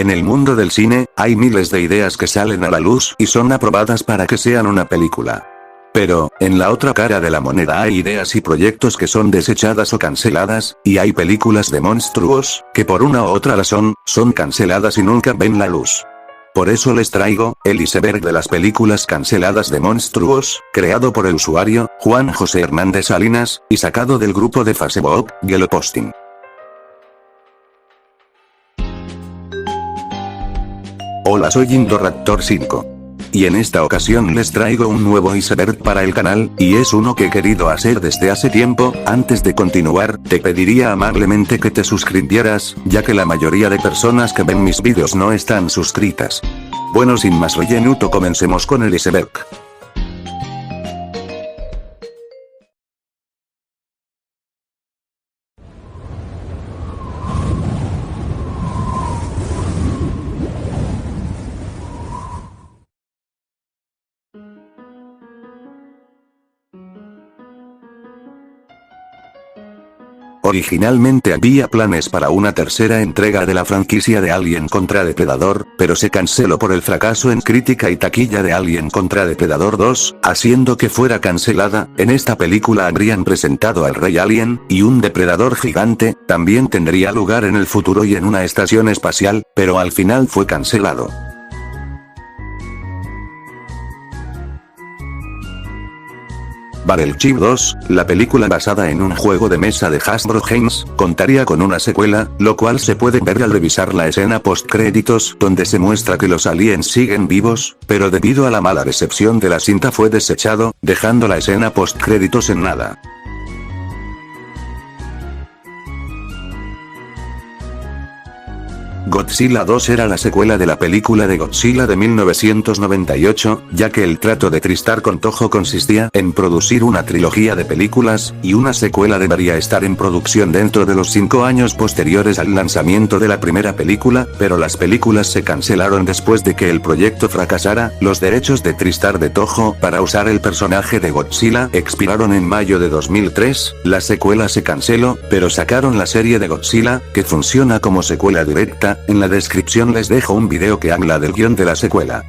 En el mundo del cine, hay miles de ideas que salen a la luz y son aprobadas para que sean una película. Pero, en la otra cara de la moneda hay ideas y proyectos que son desechadas o canceladas, y hay películas de monstruos, que por una u otra razón, son canceladas y nunca ven la luz. Por eso les traigo, el iceberg de las películas canceladas de monstruos, creado por el usuario, Juan José Hernández Salinas, y sacado del grupo de Facebook, Yellow Posting. Hola, soy Indoraptor 5. Y en esta ocasión les traigo un nuevo iceberg para el canal, y es uno que he querido hacer desde hace tiempo. Antes de continuar, te pediría amablemente que te suscribieras, ya que la mayoría de personas que ven mis vídeos no están suscritas. Bueno, sin más relleno, comencemos con el iceberg. Originalmente había planes para una tercera entrega de la franquicia de Alien contra Depredador, pero se canceló por el fracaso en crítica y taquilla de Alien contra Depredador 2, haciendo que fuera cancelada. En esta película habrían presentado al Rey Alien, y un depredador gigante, también tendría lugar en el futuro y en una estación espacial, pero al final fue cancelado. Battleship 2, la película basada en un juego de mesa de Hasbro Games, contaría con una secuela, lo cual se puede ver al revisar la escena post-créditos donde se muestra que los aliens siguen vivos, pero debido a la mala recepción de la cinta fue desechado, dejando la escena post-créditos en nada. Godzilla 2 era la secuela de la película de Godzilla de 1998, ya que el trato de Tristar con Toho consistía en producir una trilogía de películas, y una secuela debería estar en producción dentro de los 5 años posteriores al lanzamiento de la primera película, pero las películas se cancelaron después de que el proyecto fracasara. Los derechos de Tristar de Toho para usar el personaje de Godzilla expiraron en mayo de 2003, la secuela se canceló, pero sacaron la serie de Godzilla, que funciona como secuela directa. En la descripción les dejo un video que habla del guión de la secuela.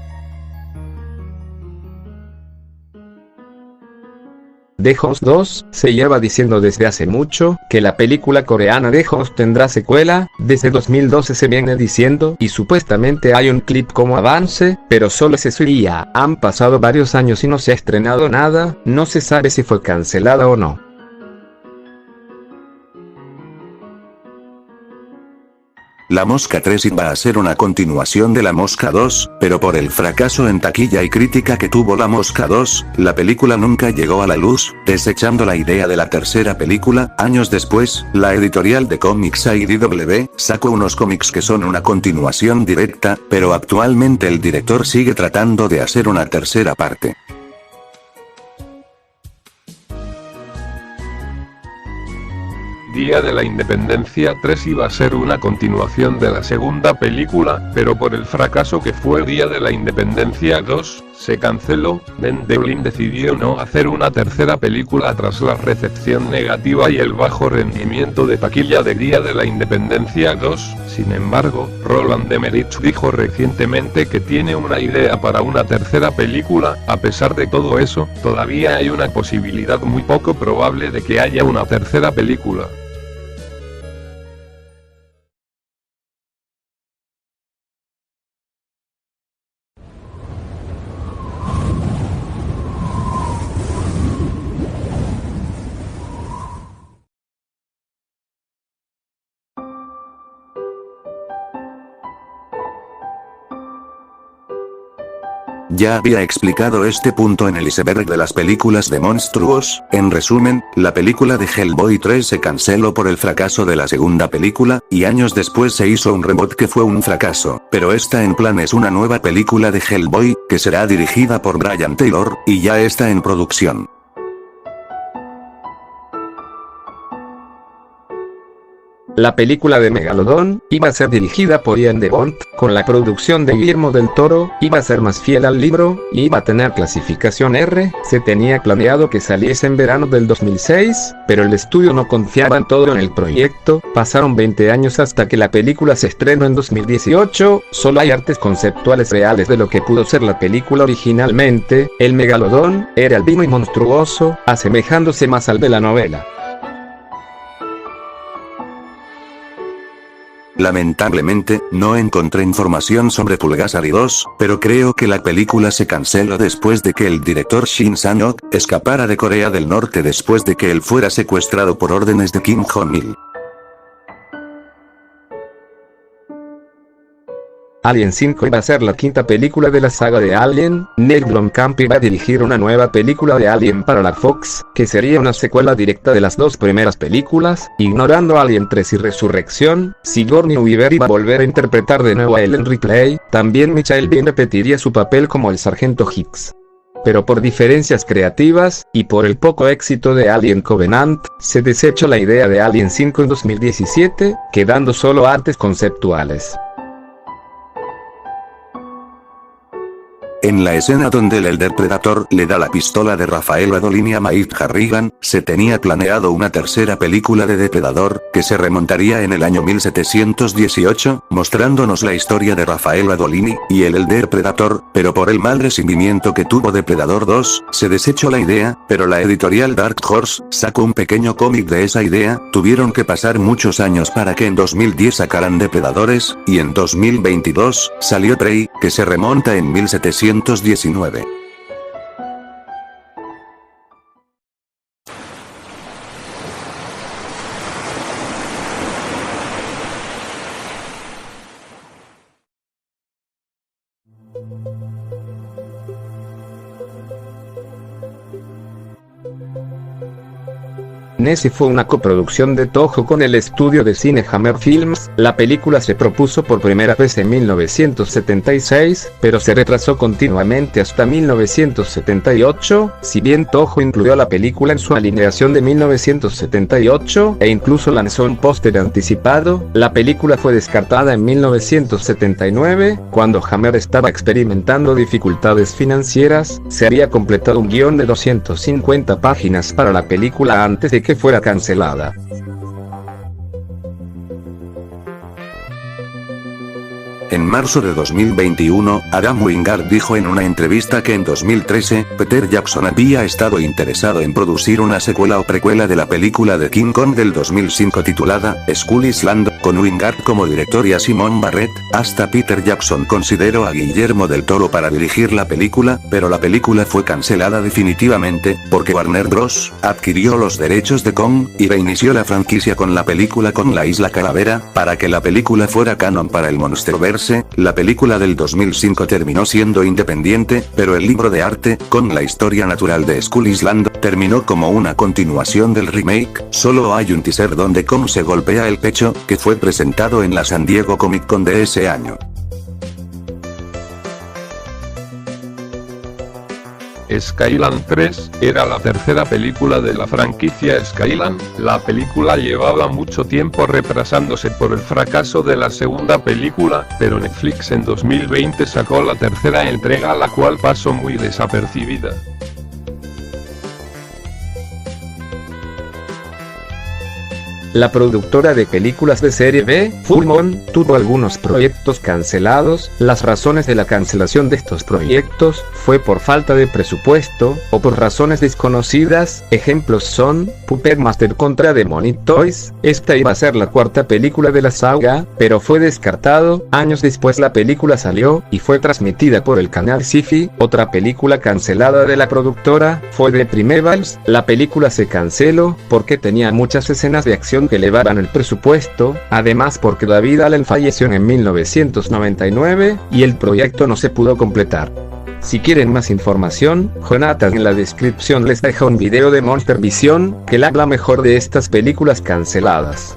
The Host 2, se lleva diciendo desde hace mucho, que la película coreana The Host tendrá secuela, desde 2012 se viene diciendo, y supuestamente hay un clip como avance, pero solo es eso y ya. Han pasado varios años y no se ha estrenado nada, no se sabe si fue cancelada o no. La Mosca 3 iba a ser una continuación de La Mosca 2, pero por el fracaso en taquilla y crítica que tuvo La Mosca 2, la película nunca llegó a la luz, desechando la idea de la tercera película. Años después, la editorial de cómics IDW sacó unos cómics que son una continuación directa, pero actualmente el director sigue tratando de hacer una tercera parte. Día de la Independencia 3 iba a ser una continuación de la segunda película, pero por el fracaso que fue Día de la Independencia 2, se canceló. Ben Devlin decidió no hacer una tercera película tras la recepción negativa y el bajo rendimiento de taquilla de Día de la Independencia 2. Sin embargo, Roland Emmerich dijo recientemente que tiene una idea para una tercera película. A pesar de todo eso, todavía hay una posibilidad muy poco probable de que haya una tercera película. Ya había explicado este punto en el iceberg de las películas de monstruos. En resumen, la película de Hellboy 3 se canceló por el fracaso de la segunda película, y años después se hizo un reboot que fue un fracaso, pero está en planes una nueva película de Hellboy, que será dirigida por Brian Taylor, y ya está en producción. La película de Megalodon iba a ser dirigida por Ian DeBont, con la producción de Guillermo del Toro, iba a ser más fiel al libro, y iba a tener clasificación R. Se tenía planeado que saliese en verano del 2006, pero el estudio no confiaba en todo en el proyecto. Pasaron 20 años hasta que la película se estrenó en 2018, solo hay artes conceptuales reales de lo que pudo ser la película originalmente. El Megalodón era albino y monstruoso, asemejándose más al de la novela. Lamentablemente, no encontré información sobre Pulgasari 2, pero creo que la película se canceló después de que el director Shin Sang-ok escapara de Corea del Norte después de que él fuera secuestrado por órdenes de Kim Jong-il. Alien 5 iba a ser la quinta película de la saga de Alien. Neil Blomkamp iba a dirigir una nueva película de Alien para la Fox, que sería una secuela directa de las dos primeras películas. Ignorando Alien 3 y Resurrección, Sigourney Weaver iba a volver a interpretar de nuevo a Ellen Ripley. También Michael Biehn repetiría su papel como el sargento Hicks. Pero por diferencias creativas, y por el poco éxito de Alien Covenant, se desechó la idea de Alien 5 en 2017, quedando solo artes conceptuales. En la escena donde el Elder Predator le da la pistola de Rafael Adolini a Maeve Harrigan, se tenía planeado una tercera película de Depredador, que se remontaría en el año 1718, mostrándonos la historia de Rafael Adolini y el Elder Predator, pero por el mal recibimiento que tuvo Depredador 2, se desechó la idea, pero la editorial Dark Horse sacó un pequeño cómic de esa idea. Tuvieron que pasar muchos años para que en 2010 sacaran Depredadores, y en 2022, salió Prey, que se remonta en 1719. Nessie fue una coproducción de Toho con el estudio de cine Hammer Films. La película se propuso por primera vez en 1976, pero se retrasó continuamente hasta 1978. Si bien Toho incluyó la película en su alineación de 1978 e incluso lanzó un póster anticipado, la película fue descartada en 1979, cuando Hammer estaba experimentando dificultades financieras. Se había completado un guión de 250 páginas para la película antes de que fuera cancelada. En marzo de 2021, Adam Wingard dijo en una entrevista que en 2013, Peter Jackson había estado interesado en producir una secuela o precuela de la película de King Kong del 2005 titulada Skull Island, con Wingard como director y a Simon Barrett. Hasta Peter Jackson consideró a Guillermo del Toro para dirigir la película, pero la película fue cancelada definitivamente, porque Warner Bros. Adquirió los derechos de Kong, y reinició la franquicia con la película Kong la Isla Calavera, para que la película fuera canon para el Monsterverse. La película del 2005 terminó siendo independiente, pero el libro de arte, con la historia natural de Skull Island, terminó como una continuación del remake. Solo hay un teaser donde Kong se golpea el pecho, que fue presentado en la San Diego Comic Con de ese año. Skyland 3 era la tercera película de la franquicia Skyland. La película llevaba mucho tiempo retrasándose por el fracaso de la segunda película, pero Netflix en 2020 sacó la tercera entrega, la cual pasó muy desapercibida. La productora de películas de serie B, Full Moon, tuvo algunos proyectos cancelados. Las razones de la cancelación de estos proyectos fue por falta de presupuesto, o por razones desconocidas. Ejemplos son Puppet Master contra Demonic Toys. Esta iba a ser la cuarta película de la saga, pero fue descartado. Años después la película salió, y fue transmitida por el canal Sci-Fi. Otra película cancelada de la productora fue The Primevals. La película se canceló, porque tenía muchas escenas de acción que elevaban el presupuesto, además porque David Allen falleció en 1999, y el proyecto no se pudo completar. Si quieren más información, Jonathan en la descripción les deja un video de Monster Vision, que le habla mejor de estas películas canceladas.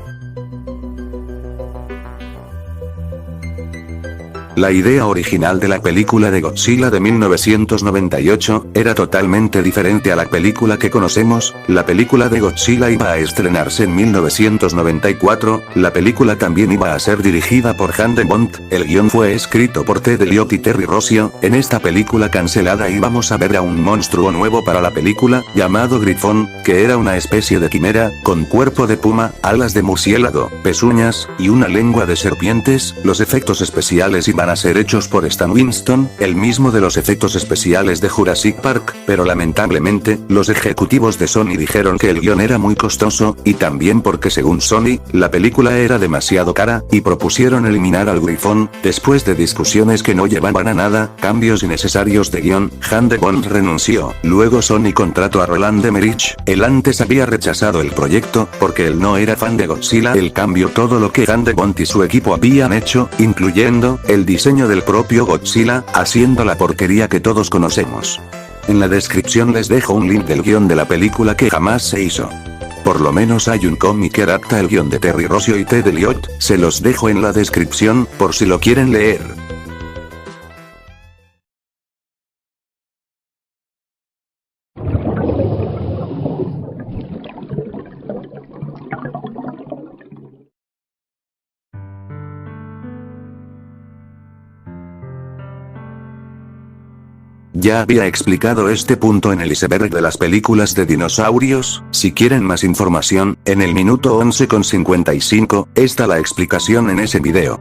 La idea original de la película de Godzilla de 1998 era totalmente diferente a la película que conocemos. La película de Godzilla iba a estrenarse en 1994, la película también iba a ser dirigida por Han de Bont, el guión fue escrito por Ted Elliott y Terry Rossio. En esta película cancelada íbamos a ver a un monstruo nuevo para la película, llamado Grifón, que era una especie de quimera, con cuerpo de puma, alas de murciélago, pezuñas, y una lengua de serpientes. Los efectos especiales iban a ser hechos por Stan Winston, el mismo de los efectos especiales de Jurassic Park, pero lamentablemente, los ejecutivos de Sony dijeron que el guión era muy costoso, y también porque según Sony, la película era demasiado cara, y propusieron eliminar al Grifón. Después de discusiones que no llevaban a nada, cambios innecesarios de guión, Han de Bont renunció. Luego Sony contrató a Roland Emmerich, él antes había rechazado el proyecto, porque él no era fan de Godzilla. El cambio todo lo que Han de Bont y su equipo habían hecho, incluyendo el diseño del propio Godzilla, haciendo la porquería que todos conocemos. En la descripción les dejo un link del guión de la película que jamás se hizo. Por lo menos hay un cómic que adapta el guión de Terry Rossio y Ted Elliott, se los dejo en la descripción, por si lo quieren leer. Ya había explicado este punto en el iceberg de las películas de dinosaurios. Si quieren más información, en el minuto 11:55, está la explicación en ese video.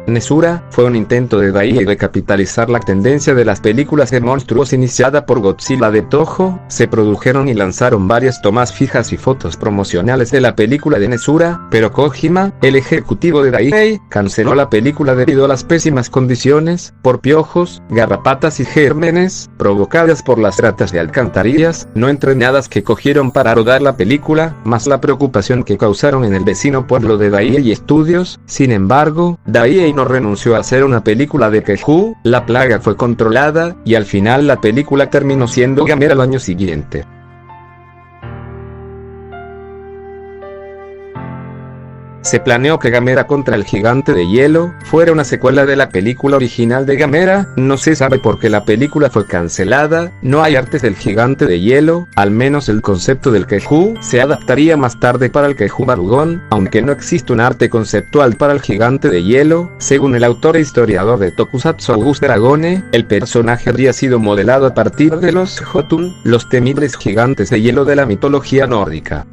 Nesura fue un intento de Daiei de capitalizar la tendencia de las películas de monstruos iniciada por Godzilla de Toho. Se produjeron y lanzaron varias tomas fijas y fotos promocionales de la película de Nesura, pero Kojima, el ejecutivo de Daiei, canceló la película debido a las pésimas condiciones, por piojos, garrapatas y gérmenes, provocadas por las ratas de alcantarillas no entrenadas que cogieron para rodar la película, más la preocupación que causaron en el vecino pueblo de Daiei Studios. Sin embargo, Daiei no renunció a hacer una película de Kaiju, la plaga fue controlada, y al final la película terminó siendo Gamera al año siguiente. Se planeó que Gamera contra el gigante de hielo fuera una secuela de la película original de Gamera. No se sabe por qué la película fue cancelada, no hay artes del gigante de hielo, al menos el concepto del Kaiju se adaptaría más tarde para el Kaiju Barugón, aunque no existe un arte conceptual para el gigante de hielo. Según el autor e historiador de Tokusatsu Auguste Dragone, el personaje habría sido modelado a partir de los Jotun, los temibles gigantes de hielo de la mitología nórdica.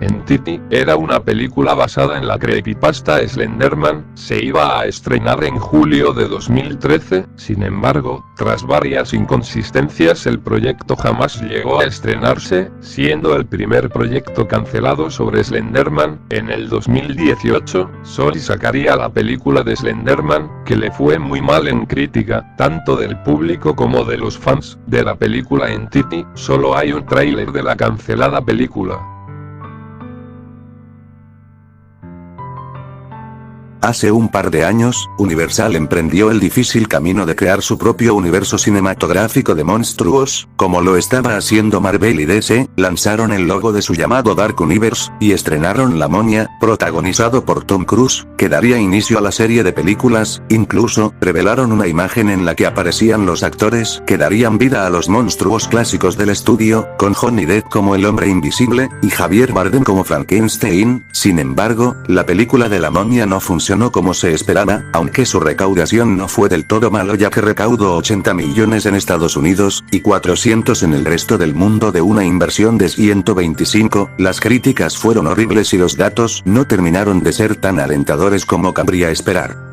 Entity era una película basada en la creepypasta Slenderman, se iba a estrenar en julio de 2013, sin embargo, tras varias inconsistencias el proyecto jamás llegó a estrenarse, siendo el primer proyecto cancelado sobre Slenderman. En el 2018, Sony sacaría la película de Slenderman, que le fue muy mal en crítica, tanto del público como de los fans de la película Entity. Solo hay un tráiler de la cancelada película. Hace un par de años, Universal emprendió el difícil camino de crear su propio universo cinematográfico de monstruos, como lo estaba haciendo Marvel y DC, lanzaron el logo de su llamado Dark Universe, y estrenaron La Momia, protagonizado por Tom Cruise, que daría inicio a la serie de películas. Incluso, revelaron una imagen en la que aparecían los actores que darían vida a los monstruos clásicos del estudio, con Johnny Depp como el Hombre Invisible, y Javier Bardem como Frankenstein. Sin embargo, la película de La Momia no funcionó como se esperaba, aunque su recaudación no fue del todo malo, ya que recaudó 80 millones en Estados Unidos, y 400 en el resto del mundo de una inversión de 125, las críticas fueron horribles y los datos no terminaron de ser tan alentadores como cabría esperar.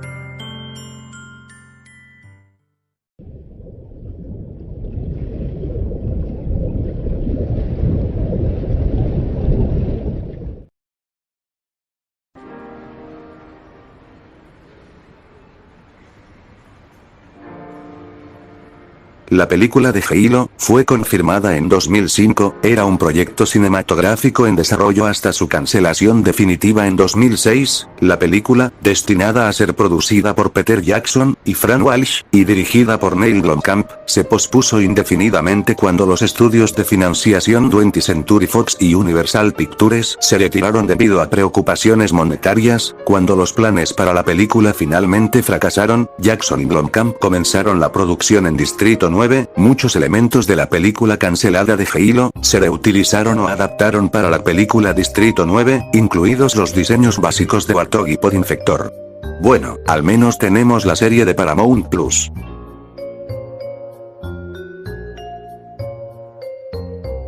La película de Halo fue confirmada en 2005, era un proyecto cinematográfico en desarrollo hasta su cancelación definitiva en 2006. La película, destinada a ser producida por Peter Jackson y Fran Walsh, y dirigida por Neil Blomkamp, se pospuso indefinidamente cuando los estudios de financiación 20th Century Fox y Universal Pictures se retiraron debido a preocupaciones monetarias. Cuando los planes para la película finalmente fracasaron, Jackson y Blomkamp comenzaron la producción en Distrito 9, muchos elementos de la película cancelada de Halo se reutilizaron o adaptaron para la película Distrito 9, incluidos los diseños básicos de Warthog y Pod Infector. Bueno, al menos tenemos la serie de Paramount Plus.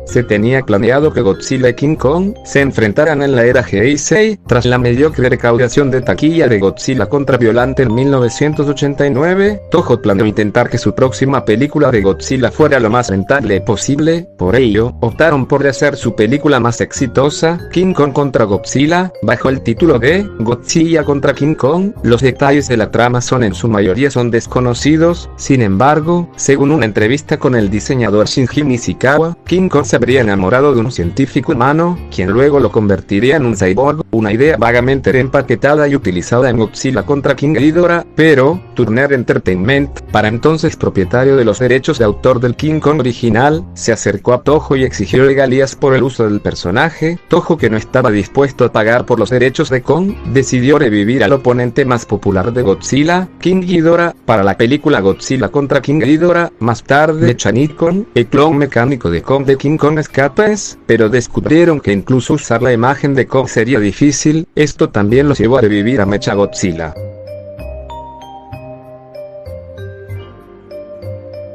Se tenía planeado que Godzilla y King Kong se enfrentaran en la era Heisei, tras la mediocre recaudación de taquilla de Godzilla contra Violante en 1989. Toho planeó intentar que su próxima película de Godzilla fuera lo más rentable posible, por ello, optaron por hacer su película más exitosa, King Kong contra Godzilla, bajo el título de Godzilla contra King Kong. Los detalles de la trama en su mayoría son desconocidos. Sin embargo, según una entrevista con el diseñador Shinji Nishikawa, King Kong se habría enamorado de un científico humano, quien luego lo convertiría en un cyborg, una idea vagamente reempaquetada y utilizada en Godzilla contra King Ghidorah, pero Turner Entertainment, para entonces propietario de los derechos de autor del King Kong original, se acercó a Toho y exigió regalías por el uso del personaje. Toho, que no estaba dispuesto a pagar por los derechos de Kong, decidió revivir al oponente más popular de Godzilla, King Ghidorah, para la película Godzilla contra King Ghidorah. Más tarde, Mechanicon, el clon mecánico de Kong de King Kong, escapes, pero descubrieron que incluso usar la imagen de Kong sería difícil. Esto también los llevó a revivir a Mechagodzilla.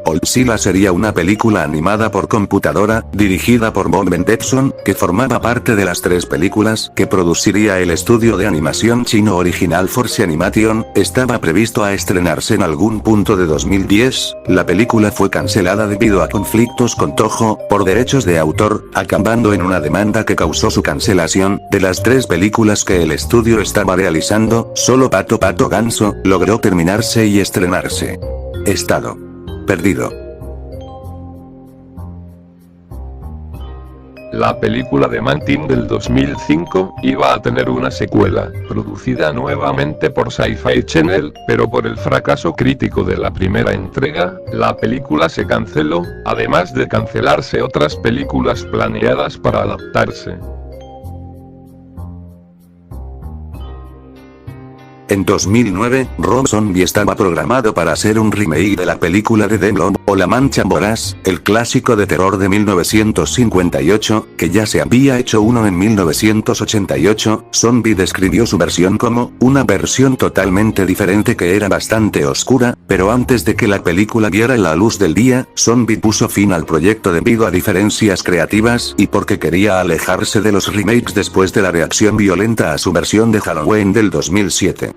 Godzilla sería una película animada por computadora, dirigida por Bob Bendetson, que formaba parte de las 3 películas que produciría el estudio de animación chino Original Force Animation. Estaba previsto a estrenarse en algún punto de 2010, la película fue cancelada debido a conflictos con Toho, por derechos de autor, acabando en una demanda que causó su cancelación. De las 3 películas que el estudio estaba realizando, solo Pato Pato Ganso logró terminarse y estrenarse. Estado perdido. La película de Man-Thing del 2005 iba a tener una secuela, producida nuevamente por Sci-Fi Channel, pero por el fracaso crítico de la primera entrega, la película se canceló, además de cancelarse otras películas planeadas para adaptarse. En 2009, Rob Zombie estaba programado para hacer un remake de la película de Demon, o La Mancha Voraz, el clásico de terror de 1958, que ya se había hecho uno en 1988. Zombie describió su versión como una versión totalmente diferente que era bastante oscura, pero antes de que la película viera la luz del día, Zombie puso fin al proyecto debido a diferencias creativas y porque quería alejarse de los remakes después de la reacción violenta a su versión de Halloween del 2007.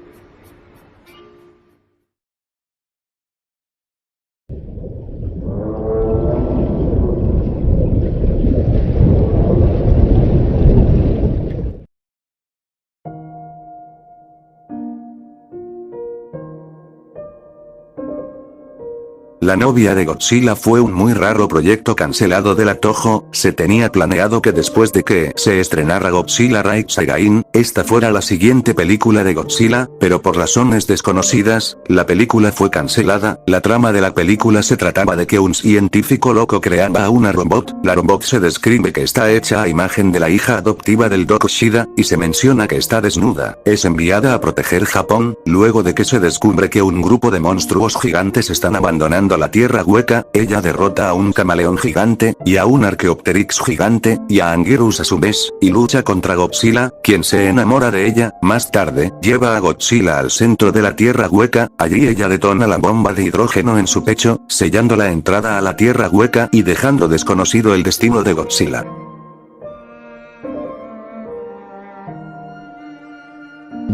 La novia de Godzilla fue un muy raro proyecto cancelado de la Toho. Se tenía planeado que después de que se estrenara Godzilla Rise Again, esta fuera la siguiente película de Godzilla, pero por razones desconocidas, la película fue cancelada. La trama de la película se trataba de que un científico loco creaba a una robot. La robot se describe que está hecha a imagen de la hija adoptiva del Doc Shida, y se menciona que está desnuda. Es enviada a proteger Japón, luego de que se descubre que un grupo de monstruos gigantes están abandonando la Tierra Hueca. Ella derrota a un camaleón gigante, y a un Archaeopteryx gigante, y a Anguirus a su vez, y lucha contra Godzilla, quien se enamora de ella. Más tarde, lleva a Godzilla al centro de la Tierra Hueca. Allí ella detona la bomba de hidrógeno en su pecho, sellando la entrada a la Tierra Hueca y dejando desconocido el destino de Godzilla.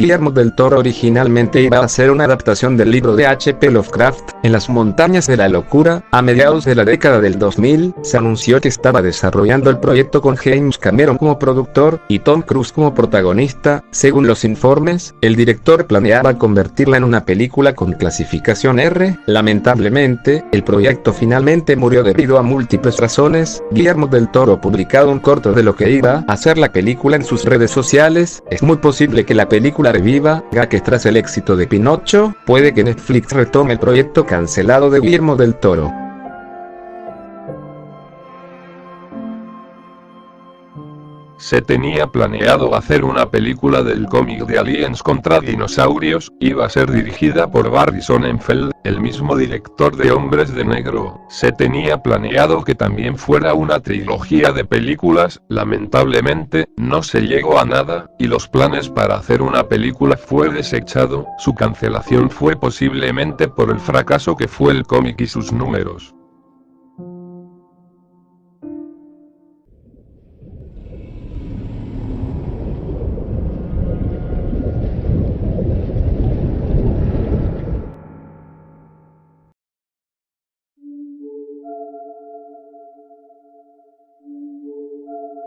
Guillermo del Toro originalmente iba a hacer una adaptación del libro de H.P. Lovecraft, En las montañas de la locura. A mediados de la década del 2000, se anunció que estaba desarrollando el proyecto con James Cameron como productor, y Tom Cruise como protagonista. Según los informes, el director planeaba convertirla en una película con clasificación R. Lamentablemente, el proyecto finalmente murió debido a múltiples razones. Guillermo del Toro ha publicado un corto de lo que iba a ser la película en sus redes sociales. Es muy posible que la película reviva, ya que tras el éxito de Pinocho, puede que Netflix retome el proyecto cancelado de Guillermo del Toro. Se tenía planeado hacer una película del cómic de Aliens contra dinosaurios, iba a ser dirigida por Barry Sonnenfeld, el mismo director de Hombres de Negro. Se tenía planeado que también fuera una trilogía de películas, lamentablemente, no se llegó a nada, y los planes para hacer una película fue desechado. Su cancelación fue posiblemente por el fracaso que fue el cómic y sus números.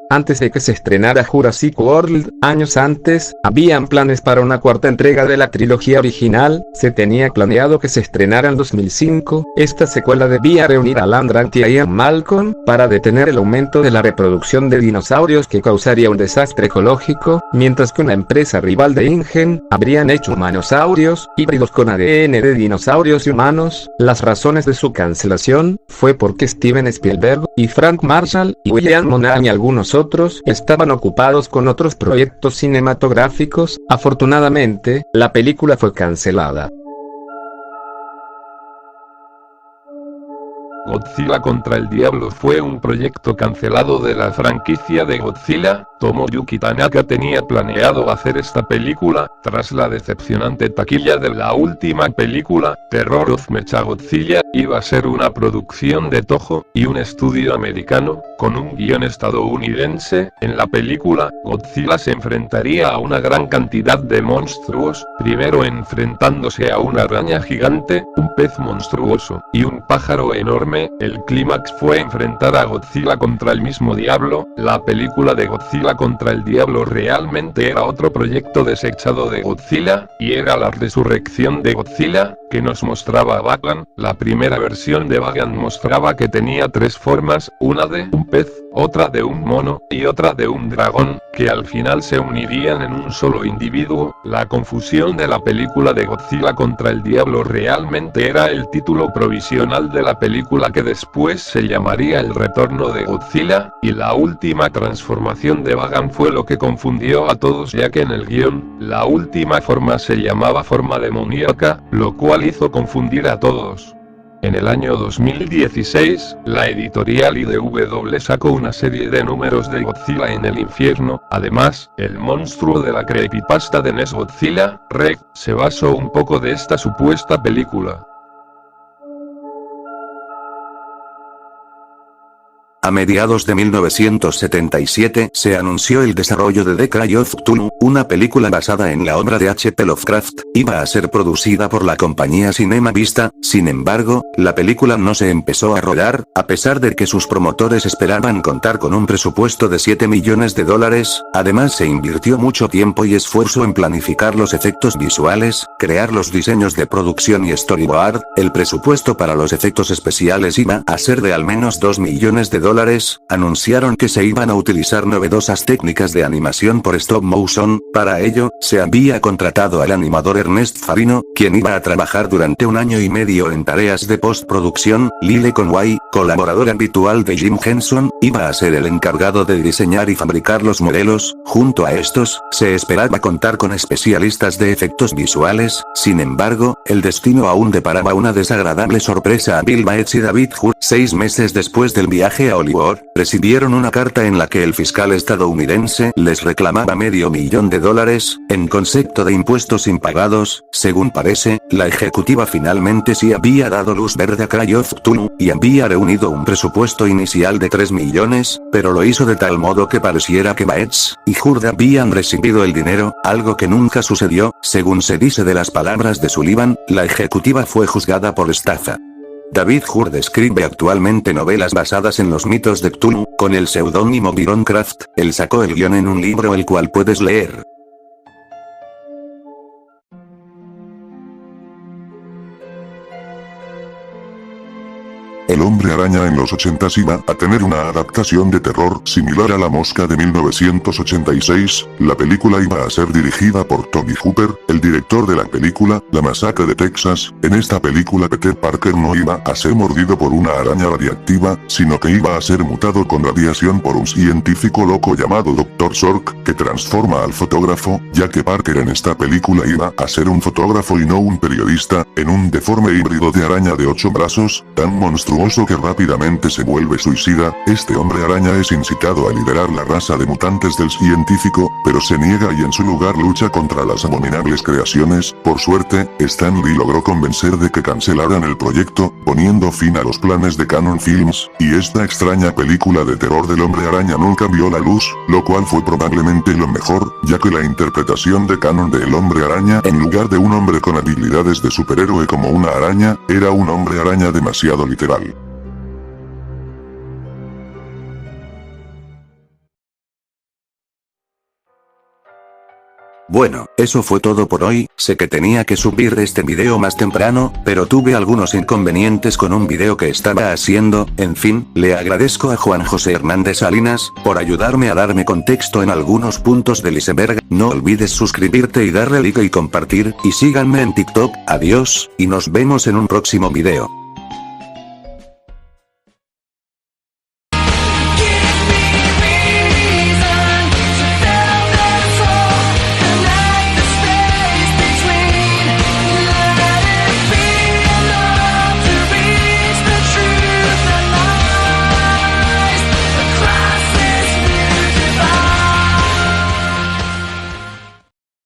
Antes de que se estrenara Jurassic World, años antes, habían planes para una cuarta entrega de la trilogía original. Se tenía planeado que se estrenara en 2005. Esta secuela debía reunir a Alan Grant y a Ian Malcolm para detener el aumento de la reproducción de dinosaurios que causaría un desastre ecológico, mientras que una empresa rival de InGen habrían hecho humanosaurios híbridos con ADN de dinosaurios y humanos. Las razones de su cancelación fue porque Steven Spielberg y Frank Marshall y William Monahan y algunos otros estaban ocupados con otros proyectos cinematográficos. Afortunadamente, la película fue cancelada. Godzilla contra el Diablo fue un proyecto cancelado de la franquicia de Godzilla. Tomoyuki Tanaka tenía planeado hacer esta película, tras la decepcionante taquilla de la última película, Terror of Mechagodzilla. Iba a ser una producción de Toho y un estudio americano, con un guión estadounidense. En la película, Godzilla se enfrentaría a una gran cantidad de monstruos, primero enfrentándose a una araña gigante, un pez monstruoso, y un pájaro enorme. El clímax fue enfrentar a Godzilla contra el mismo diablo. La película de Godzilla contra el Diablo realmente era otro proyecto desechado de Godzilla, y era la resurrección de Godzilla, que nos mostraba a Bagan. La primera versión de Bagan mostraba que tenía tres formas, una de un pez, otra de un mono, y otra de un dragón, que al final se unirían en un solo individuo. La confusión de la película de Godzilla contra el Diablo realmente era el título provisional de la película que después se llamaría El Retorno de Godzilla, y la última transformación de Bagan fue lo que confundió a todos, ya que en el guión, la última forma se llamaba forma demoníaca, lo cual hizo confundir a todos. En el año 2016, la editorial IDW sacó una serie de números de Godzilla en el infierno. Además, el monstruo de la creepypasta de NES Godzilla, Reg, se basó un poco de esta supuesta película. A mediados de 1977 se anunció el desarrollo de The Cry of Cthulhu, una película basada en la obra de H.P. Lovecraft. Iba a ser producida por la compañía Cinema Vista. Sin embargo, la película no se empezó a rodar, a pesar de que sus promotores esperaban contar con un presupuesto de $7 millones. Además, se invirtió mucho tiempo y esfuerzo en planificar los efectos visuales, crear los diseños de producción y storyboard. El presupuesto para los efectos especiales iba a ser de al menos $2 millones. Anunciaron que se iban a utilizar novedosas técnicas de animación por stop motion. Para ello, se había contratado al animador Ernest Farino, quien iba a trabajar durante 1 año y medio en tareas de postproducción. Lyle Conway, colaborador habitual de Jim Henson, iba a ser el encargado de diseñar y fabricar los modelos. Junto a estos, se esperaba contar con especialistas de efectos visuales. Sin embargo, el destino aún deparaba una desagradable sorpresa a Bill Bates y David Hur. 6 meses después del viaje a Hollywood, recibieron una carta en la que el fiscal estadounidense les reclamaba $500,000, en concepto de impuestos impagados. Según parece, la ejecutiva finalmente sí había dado luz verde a Call of Cthulhu, y había reunido un presupuesto inicial de 3 millones, pero lo hizo de tal modo que pareciera que Bates y Hurd habían recibido el dinero, algo que nunca sucedió. Según se dice de las palabras de Sullivan, la ejecutiva fue juzgada por estafa. David Hurd escribe actualmente novelas basadas en los mitos de Cthulhu, con el seudónimo Byron Craft. Él sacó el guión en un libro el cual puedes leer. El Hombre Araña en los 80s iba a tener una adaptación de terror similar a La Mosca de 1986, la película iba a ser dirigida por Toby Hooper, el director de la película, La Masacre de Texas. En esta película Peter Parker no iba a ser mordido por una araña radiactiva, sino que iba a ser mutado con radiación por un científico loco llamado Dr. Sork, que transforma al fotógrafo, ya que Parker en esta película iba a ser un fotógrafo y no un periodista, en un deforme híbrido de araña de 8 brazos, tan monstruoso que rápidamente se vuelve suicida. Este hombre araña es incitado a liderar la raza de mutantes del científico, pero se niega y en su lugar lucha contra las abominables creaciones. Por suerte, Stan Lee logró convencer de que cancelaran el proyecto, poniendo fin a los planes de Cannon Films, y esta extraña película de terror del hombre araña nunca vio la luz, lo cual fue probablemente lo mejor, ya que la interpretación de Cannon de el hombre araña, en lugar de un hombre con habilidades de superhéroe como una araña, era un hombre araña demasiado literal. Bueno, eso fue todo por hoy. Sé que tenía que subir este video más temprano, pero tuve algunos inconvenientes con un video que estaba haciendo. En fin, le agradezco a Juan José Hernández Salinas por ayudarme a darme contexto en algunos puntos del iceberg. No olvides suscribirte y darle like y compartir, y síganme en TikTok. Adiós, y nos vemos en un próximo video.